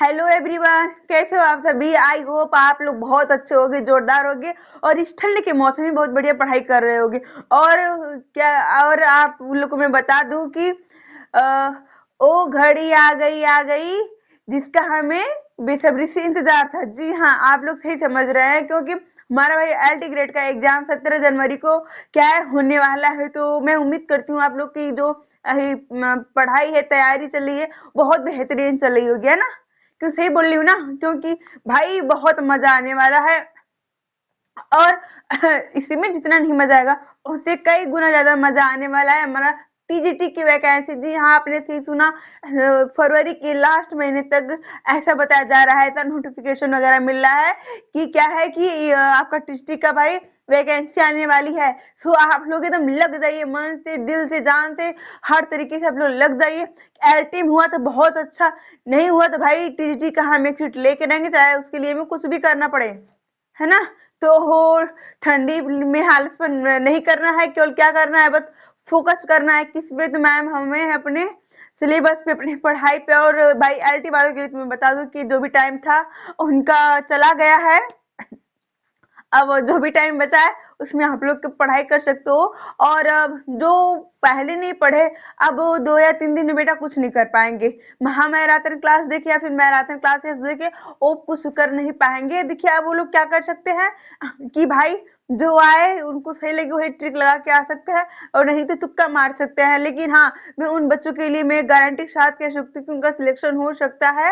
Hello everyone, कैसे हो आप सभी। आई होप आप लोग बहुत अच्छे होगे, जोरदार होगे और इस ठंड के मौसम में बहुत बढ़िया पढ़ाई कर रहे होगे। और क्या, और आप लोग को मैं बता दूं कि अ, ओ घड़ी आ गई जिसका हमें बेसब्री से इंतजार था। जी हाँ, आप लोग सही समझ रहे हैं, क्योंकि हमारा भाई एलटी ग्रेड का एग्जाम 17 जनवरी को क्या है होने वाला है। तो मैं उम्मीद करती हूँ आप लोग की जो पढ़ाई है, तैयारी चल रही है, बहुत बेहतरीन चल रही होगी, है ना। क्यों सही बोल रही हूँ ना, क्योंकि भाई बहुत मजा आने वाला है। और इसी में जितना नहीं मजा आएगा उससे कई गुना ज्यादा मजा आने वाला है हमारा टीजीटी की वैकेंसी। जी हाँ, आपने सही सुना, फरवरी के लास्ट महीने तक ऐसा बताया जा रहा है, ऐसा नोटिफिकेशन वगैरह मिल रहा है कि क्या है कि आपका टीजीटी का भाई वैकेंसी आने वाली है। सो आप लोग एकदम लग जाइए, मन से, दिल से, जान से, हर तरीके से आप लोग लग जाइए। एलटीम हुआ तो बहुत अच्छा, नहीं हुआ तो भाई टीजीटी का हम एक सीट लेके रहेंगे, चाहे उसके लिए हमें कुछ भी करना पड़े, है ना। तो हो ठंडी में हालत पर नहीं करना है, केवल क्या करना है, बस फोकस करना है किस पे, तो मैम हमें अपने सिलेबस पे, अपनी पढ़ाई पे। और भाई एलटी वालों के लिए तुम्हें बता दूं कि जो भी टाइम था उनका चला गया है। अब जो भी टाइम बचा है उसमें आप लोग पढ़ाई कर सकते हो। और जो पहले नहीं पढ़े, अब 2 या 3 दिन में बेटा कुछ नहीं कर पाएंगे। महा मैराथन क्लास देखे या फिर मैराथन क्लासेस देखे, वो कुछ कर नहीं पाएंगे। देखिए अब वो लोग क्या कर सकते हैं कि भाई जो आए उनको सही लगे वही ट्रिक लगा के आ सकते हैं, और नहीं तो तुक्का मार सकते हैं। लेकिन हाँ, मैं उन बच्चों के लिए मैं गारंटी के साथ कह सकती हूँ कि उनका सिलेक्शन हो सकता है।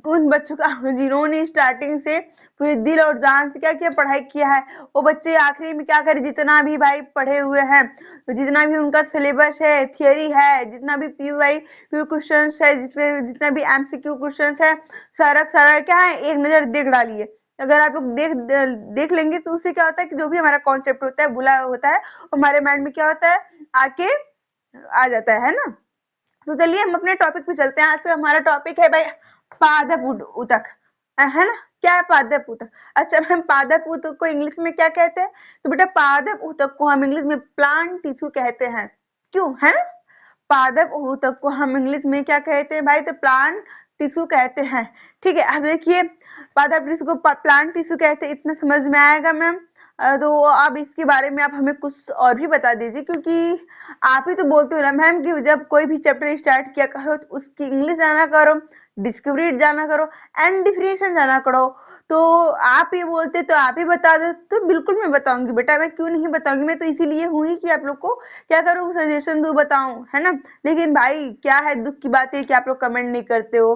उन बच्चों का जिन्होंने स्टार्टिंग से पूरे दिल और जान से क्या किया, पढ़ाई किया है, वो बच्चे आखिरी में क्या करें, जितना भी भाई पढ़े हुए हैं, तो जितना भी उनका सिलेबस है, थियरी है, जितना भी पीयू क्वेश्चन है, जितना भी एमसीक्यू क्वेश्चन है, सारा सारा क्या है, एक नजर देख डालिए। अगर आप लोग देख लेंगे तो उससे क्या होता है कि जो भी हमारा कॉन्सेप्ट होता है, भूला होता है, हमारे माइंड में क्या होता है, आके आ जाता है ना। तो चलिए हम अपने टॉपिक पे चलते हैं। आज का हमारा टॉपिक है भाई पादप उतक, है ना। क्या है पादप उतक? अच्छा मैम, पादप उतक को इंग्लिश में क्या कहते हैं? तो बेटा पादप उतक को हम इंग्लिश में प्लांट टिश्यू कहते हैं। क्यों, है ना। पादप ऊतक को हम इंग्लिश में क्या कहते हैं भाई? तो प्लांट टिश्यू कहते हैं। ठीक है, अब देखिए पादप टिश्यू को प्लांट टिश्यू कहते हैं, इतना समझ में आएगा मैम। तो अब इसके बारे में आप हमें कुछ और भी बता दीजिए, क्योंकि आप ही तो बोलते हो ना मैम कि जब कोई भी चैप्टर स्टार्ट किया करो तो उसकी इंग्लिश जाना करो, डिस्कवरी जाना करो, एंड डिफिनेशन जाना करो। तो आप ही बोलते तो आप ही बता दो, तो बिल्कुल मैं बताऊंगी बेटा, मैं क्यों नहीं बताऊंगी। मैं तो इसीलिए हुई ही कि आप लोग को क्या करूँ, सजेशन दूं, बताऊं, है ना। लेकिन भाई क्या है, दुख की बात है कि आप लोग कमेंट नहीं करते हो,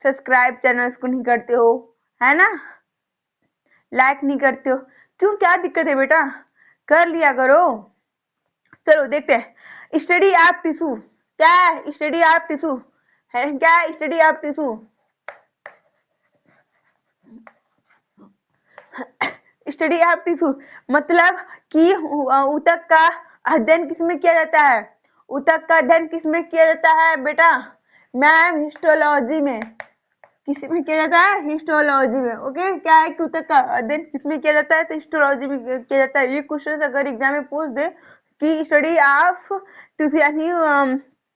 सब्सक्राइब चैनल्स को नहीं करते हो, है ना, लाइक नहीं करते हो। क्यों, क्या दिक्कत है बेटा, कर लिया करो। चलो देखते हैं, स्टडी आप टिश्यू क्या है? स्टडी आप टिश्यू है क्या? स्टडी आप टिश्यू, स्टडी आप टिश्यू मतलब कि ऊतक का अध्ययन किसमें किया जाता है? ऊतक का अध्ययन किसमें किया जाता है बेटा? मैम हिस्टोलॉजी में। किसी में किया जाता है? हिस्टोलॉजी में। ओके, क्या है कि ऊतक का अध्ययन किसमें किया जाता है? तो हिस्टोलॉजी में किया जाता है। ये क्वेश्चन अगर एग्जाम में पूछ दे कि स्टडी ऑफ टिश्यू यानी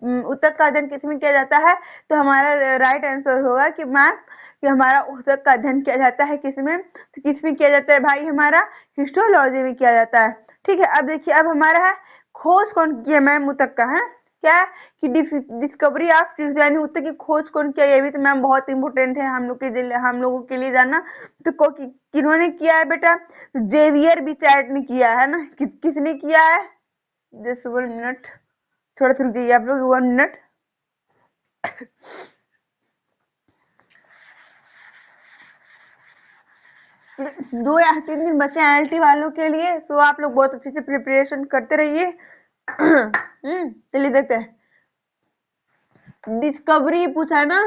ऊतक का अध्ययन किसमें किया जाता है, तो हमारा राइट आंसर होगा कि मैम कि हमारा ऊतक का अध्ययन किया जाता है किसमें? तो किसमें किया जाता है भाई? हमारा हिस्टोलॉजी में किया जाता है। ठीक है, अब देखिए अब हमारा है खोज कौन किया मैम ऊतक का, है क्या है कि डिस्कवरी ऑफ टिश्यू यानी ऊतक की खोज कौन किया? ये भी तो मैम बहुत इंपॉर्टेंट है हम लोगों के लिए जानना। तो किन्होंने किया है बेटा? तो जेवियर बिचैर्ड ने किया है ना। किसने किया है? जस्ट 1 मिनट, थोड़ा सा रुक जाइए आप लोग, 1 मिनट। दो या 3 दिन बचे हैं एलटी वालों के लिए, तो आप लोग बहुत अच्छे से प्रिपरेशन करते रहिए। चलिए देखते हैं, डिस्कवरी पूछा ना,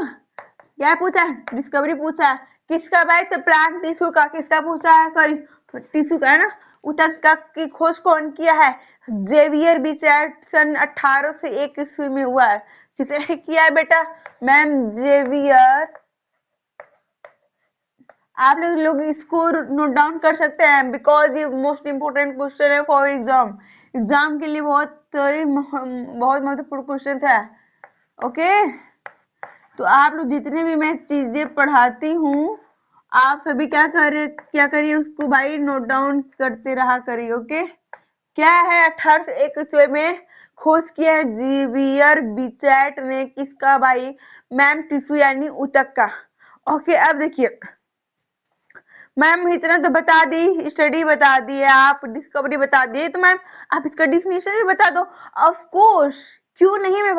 क्या पूछा? डिस्कवरी पूछा किसका भाई? तो प्लांट टिश्यू का। किसका पूछा है? सॉरी, टिश्यू का, है ना। ऊतक का की खोज कौन किया है? जेवियर बिचैर्ड सन 1801 ईस्वी में हुआ है। किसने किया है बेटा? Ma'am Xavier. आप लोग इसको नोट डाउन कर सकते हैं, बिकॉज ये मोस्ट इम्पोर्टेंट क्वेश्चन है फॉर एग्जाम। एग्जाम के लिए बहुत बहुत महत्वपूर्ण क्वेश्चन है। ओके, तो आप लोग जितने भी मैं चीजें पढ़ाती हूँ, आप सभी क्या करिए उसको भाई नोट डाउन करते रहा करिए। ओके, क्या है 1801 ईस्वी में खोज किया है जीवियर बिचैट ने, किसका भाई? मैम टिश्यू यानी ऊतक का। ओके, अब देखिए मैम इतना तो बता दी, स्टडी बता दी है, आप डिस्कवरी बता दिए, तो मैम आप इसका डिफिनेशन भी बता दो। ऑफ कोर्स, क्यों नहीं, मैं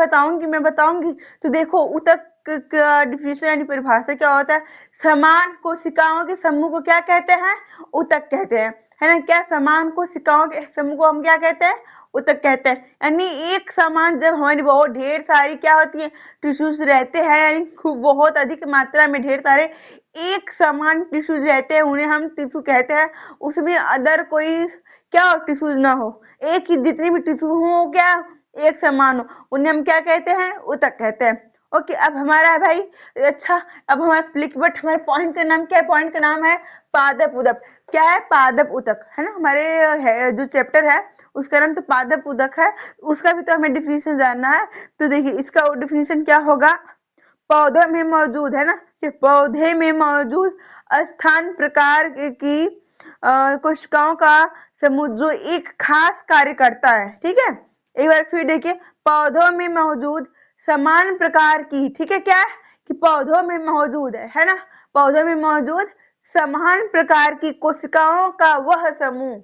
बताऊंगी। तो देखो ऊतक का डिफिनेशन यानी परिभाषा क्या होता है? समान कोशिकाओं के समूह को क्या कहते हैं? ऊतक कहते हैं, है ना? क्या समान कोशिकाओं के समूह को हम क्या कहते हैं? ऊतक कहते हैं। यानी एक समान जब हमारी बहुत ढेर सारी क्या होती है? टिश्यूज रहते हैं, यानी खूब बहुत अधिक मात्रा में ढेर सारे एक समान टिश्यूज रहते हैं, उन्हें हम टिश्यू कहते हैं। उसमें अदर कोई क्या टिश्यूज ना हो, एक ही जितनी भी टिश्यू हो क्या एक समान हो, उन्हें हम क्या कहते हैं? ऊतक कहते हैं। ओके, अब हमारा है भाई, अच्छा अब हमारा प्लिकबट, हमारे पॉइंट का नाम क्या है? पॉइंट का नाम है पादप उदक। क्या है? पादप उदक, है ना? हमारे जो चैप्टर है उसका नाम तो पादप उदक है, उसका भी तो हमें डिफिनेशन जानना है। तो देखिए इसका डिफिनेशन क्या होगा? पौधों में मौजूद, है ना, कि पौधे में मौजूद स्थान प्रकार की कोशिकाओं का समूह जो एक खास कार्य करता है। ठीक है, एक बार फिर देखिए, पौधों में मौजूद समान प्रकार की, ठीक है, क्या है कि पौधों में मौजूद है ना, पौधों में मौजूद समान प्रकार की कोशिकाओं का वह समूह,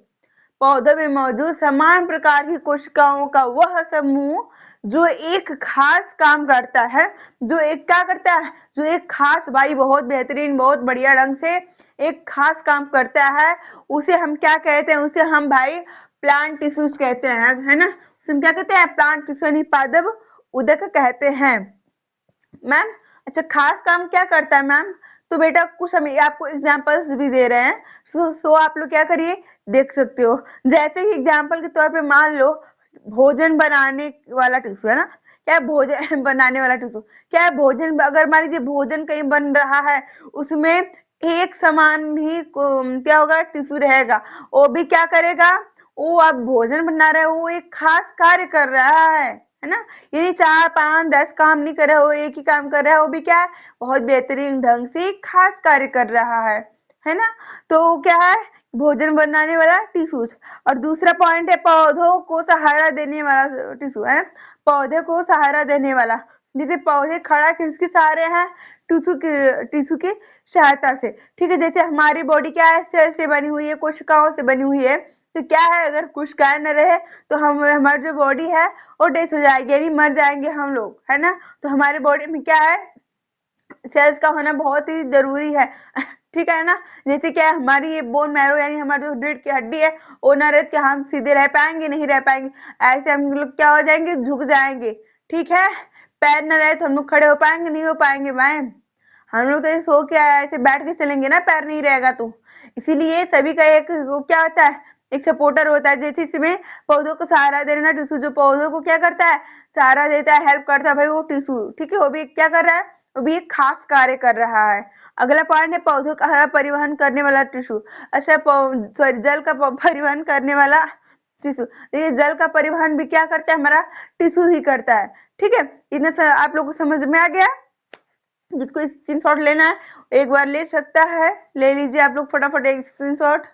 पौधों में मौजूद समान प्रकार की कोशिकाओं का वह समूह जो एक खास काम करता है, जो एक क्या करता है? जो एक खास, भाई बहुत बेहतरीन, बहुत बढ़िया ढंग से एक खास काम करता है, उसे हम क्या कहते हैं? उसे हम भाई प्लांट टिश्यूज कहते हैं, है ना? उसे हम क्या कहते हैं? प्लांट टिश्यू यानी पादप उदक कहते हैं। मैम अच्छा, खास काम क्या करता है मैम? तो बेटा कुछ हम आपको एग्जांपल्स भी दे रहे हैं, सो आप लोग क्या करिए, देख सकते हो। जैसे कि एग्जांपल के तौर पे मान लो भोजन बनाने वाला टिश्यू, है ना? क्या है? भोजन बनाने वाला टिश्यू। क्या है? भोजन, अगर मान लीजिए भोजन कहीं बन रहा है, उसमें एक समान ही क्या होगा? टिश्यू रहेगा। वो भी क्या करेगा? वो अब भोजन बना रहा है, वो एक खास कार्य कर रहा है ना? यानी 4, 5, 10 काम नहीं कर रहा है, वो एक ही काम कर रहा है, वो भी क्या है? बहुत बेहतरीन ढंग से खास कार्य कर रहा है ना? तो क्या है? भोजन बनाने वाला टिश्यूज। और दूसरा पॉइंट है पौधों को सहारा देने वाला टिश्यू, है ना? पौधे को सहारा देने वाला, जैसे पौधे खड़ा किसके सहारे हैं? टिश्यू की सहायता से। ठीक है, जैसे हमारी बॉडी क्या है? सेल से बनी हुई है, कोशिकाओं से बनी हुई है। तो क्या है, अगर कोशिकाएं न रहे तो हम हमारी जो बॉडी है वो डेथ हो जाएगी, यानी मर जाएंगे हम लोग, है ना? तो हमारे बॉडी में क्या है? सेल्स का होना बहुत ही जरूरी है। ठीक है ना? जैसे क्या है, हमारी ये बोन मैरो यानी हमारी जो रीढ़ की हड्डी है वो न रहे तो हम सीधे रह पाएंगे? नहीं रह पाएंगे, ऐसे हम लोग क्या हो जाएंगे? झुक जाएंगे। ठीक है, पैर न रहे तो हम लोग खड़े हो पाएंगे? नहीं हो पाएंगे मैम, हम लोग तो ये सो के ऐसे बैठ के चलेंगे ना, पैर नहीं रहेगा तो। इसीलिए सभी का एक वो क्या होता है? एक सपोर्टर होता है, जैसे इसमें पौधों को सहारा देना टिश्यू, जो पौधों को क्या करता है? सहारा देता है, हेल्प करता है, भाई वो टिश्यू। ठीक है, वो भी क्या कर रहा है? वो भी एक खास कार्य कर रहा है। अगला पॉइंट है पौधों का हवा परिवहन करने वाला टिश्यू। अच्छा, सॉरी, जल का परिवहन करने वाला टिश्यू। ये जल का परिवहन भी क्या करता है? हमारा टिश्यू ही करता है। ठीक है, इतना आप लोग को समझ में आ गया? जिसको स्क्रीनशॉट लेना है एक बार ले सकता है, ले लीजिए आप लोग फटाफट एक स्क्रीनशॉट।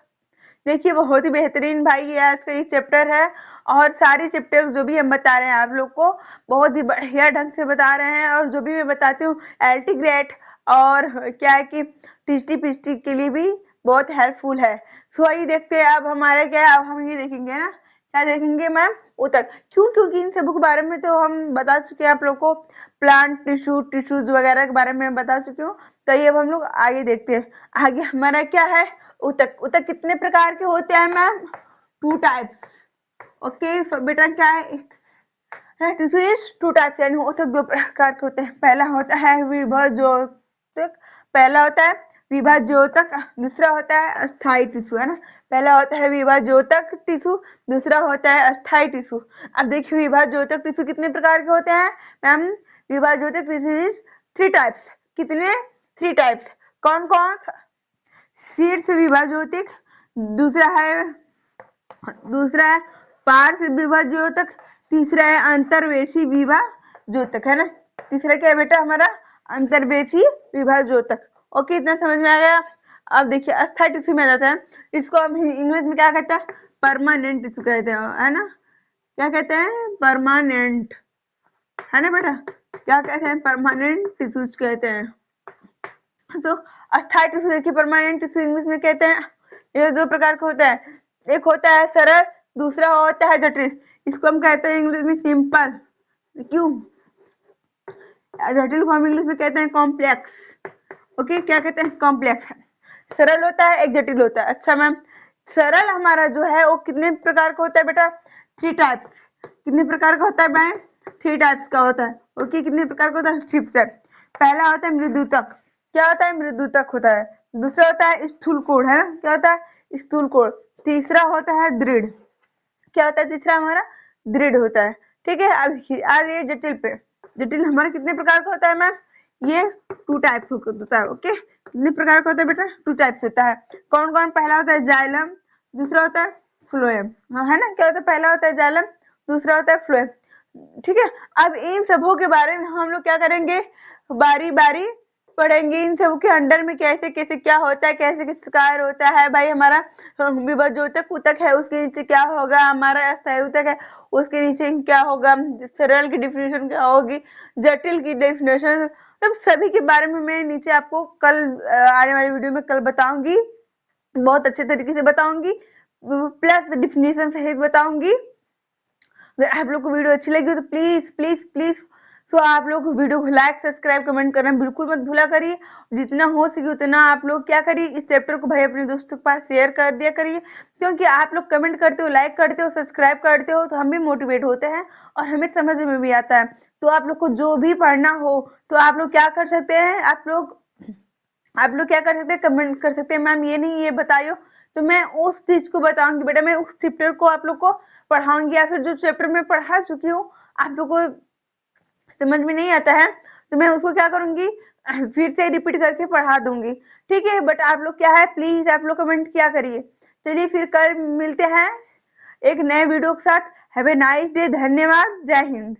देखिए बहुत ही बेहतरीन भाई ये आज का ये चैप्टर है, और सारे चैप्टर जो भी हम बता रहे हैं आप लोग को बहुत ही बढ़िया ढंग से बता रहे हैं, और जो भी मैं बताती हूँ एल्टीग्रेट और क्या है कि टीटी पीटी के लिए भी बहुत हेल्पफुल है। सो आइए देखते हैं अब हमारा क्या है, अब हम ये देखेंगे ना, क्या देखेंगे मैम? ऊतक। क्यों? क्योंकि इन सब के बारे में तो हम बता चुके हैं आप लोग को, प्लांट टिश्यूज वगैरह के बारे में बता चुकी हूँ। तो ये अब हम लोग आगे देखते हैं। आगे हमारा क्या है? ऊतक। ऊतक कितने प्रकार के होते हैं मैम? 2 टाइप्स। ओके, so बेटा क्या है? टिश्यू इज 2 टाइप्स, यानी ऊतक 2 प्रकार के होते हैं। पहला होता है विभाज्योतक, पहला होता है विभाज्योतक, दूसरा होता है अस्थायी टिश्यू, है ना? पहला होता है विभाज्योतक टिश्यू, दूसरा होता है अस्थायी टिश्यू। अब देखिए विभाज्योतक टिश्यू कितने प्रकार के होते हैं मैम? विभाज्योतक टिश्यू इज 3 टाइप्स। कितने? 3 टाइप्स। कौन कौन? शीर्ष विभाज्योतक, दूसरा है पार्श्व विभाज्योतक, तीसरा है अंतर्वेशी विभाज्योतक, है ना? तीसरा क्या है बेटा हमारा? अंतर्वेशी विभाजोतक। ओके, इतना समझ में आ गया। अब देखिए अस्थायी टिश्यू में आ जाता है, इसको हम इंग्लिश में क्या कहते हैं, परमानेंट टिश्यू कहते हैं, है ना, क्या कहते हैं, परमानेंट, है ना बेटा, क्या कहते हैं, परमानेंट टिश्यूज कहते हैं। तो अस्थायी टिश्यू देखिए, परमानेंट टिश्यू इंग्लिश में कहते हैं, ये दो प्रकार का होता है, एक होता है सरल, दूसरा होता है जटिल। इसको हम कहते हैं इंग्लिश में सिंपल, क्यों, जटिल को हम इंग्लिश में कहते हैं कॉम्प्लेक्स। ओके, क्या कहते हैं, कॉम्प्लेक्स। सरल होता है, एक जटिल होता है। अच्छा मैम, सरल हमारा जो है वो कितने प्रकार का होता है बेटा, 3 टाइप्स। कितने प्रकार का होता है मैम, 3 टाइप्स का होता है। ओके, कितने प्रकार का होता है, 6 टाइप। पहला होता है मृदुतक, क्या होता है, मृदुतक होता है। दूसरा होता है स्थूल कोण, है ना, क्या होता है, स्थूल कोण। तीसरा होता है दृढ़, क्या होता है, तीसरा हमारा दृढ़ होता है। ठीक है, अब आज ये जटिल पे, जटिल हमारा कितने प्रकार का होता है मैम, ये 2 टाइप्स होता है। ओके, कितने प्रकार का होता है बेटा, 2 टाइप्स होता है। कौन कौन, पहला होता है जाइलम, दूसरा होता है फ्लोएम, है ना, क्या होता है, पहला होता है जाइलम, दूसरा होता है फ्लोएम। ठीक है, अब इन सबों के बारे में हम लोग क्या करेंगे, बारी बारी पढ़ेंगे, इन सब के अंडर में कैसे कैसे क्या होता है, कैसे कैसे कार्य होता है। भाई हमारा विभाजोतक ऊतक है, उसके नीचे क्या होगा, हमारा अस्थायी ऊतक है, उसके नीचे क्या होगा, सरल की डिफिनेशन क्या होगी, जटिल की डेफिनेशन, मतलब सभी के बारे में मैं नीचे आपको कल आने वाली वीडियो में कल बताऊंगी, बहुत अच्छे तरीके से बताऊंगी, प्लस डिफिनेशन सहित बताऊंगी। अगर आप लोग को वीडियो अच्छी लगी तो प्लीज प्लीज प्लीज तो आप लोग वीडियो को लाइक सब्सक्राइब कमेंट करना बिल्कुल मत भूला करिए। जितना हो सके उतना आप लोग क्या करिए, इस चैप्टर को भाई अपने दोस्तों के पास शेयर कर दिया करिए, क्योंकि आप लोग कमेंट करते हो, लाइक करते हो, सब्सक्राइब करते हो, तो हम भी मोटिवेट होते हैं और हमें समझ में भी आता है। तो आप लोग को जो भी पढ़ना हो तो आप लोग क्या कर सकते हैं, आप लोग क्या कर सकते हैं, कमेंट कर सकते हैं, मैम ये नहीं ये बताइयो, तो मैं उस चीज को बताऊंगी बेटा, मैं उस चैप्टर को आप लोग को पढ़ाऊंगी, या फिर जो चैप्टर में पढ़ा चुकी हूँ आप लोग को समझ में नहीं आता है तो मैं उसको क्या करूंगी, फिर से रिपीट करके पढ़ा दूंगी। ठीक है, बट आप लोग क्या है, प्लीज आप लोग कमेंट क्या करिए। चलिए फिर कल मिलते हैं एक नए वीडियो के साथ। हैव ए नाइस डे, धन्यवाद, जय हिंद।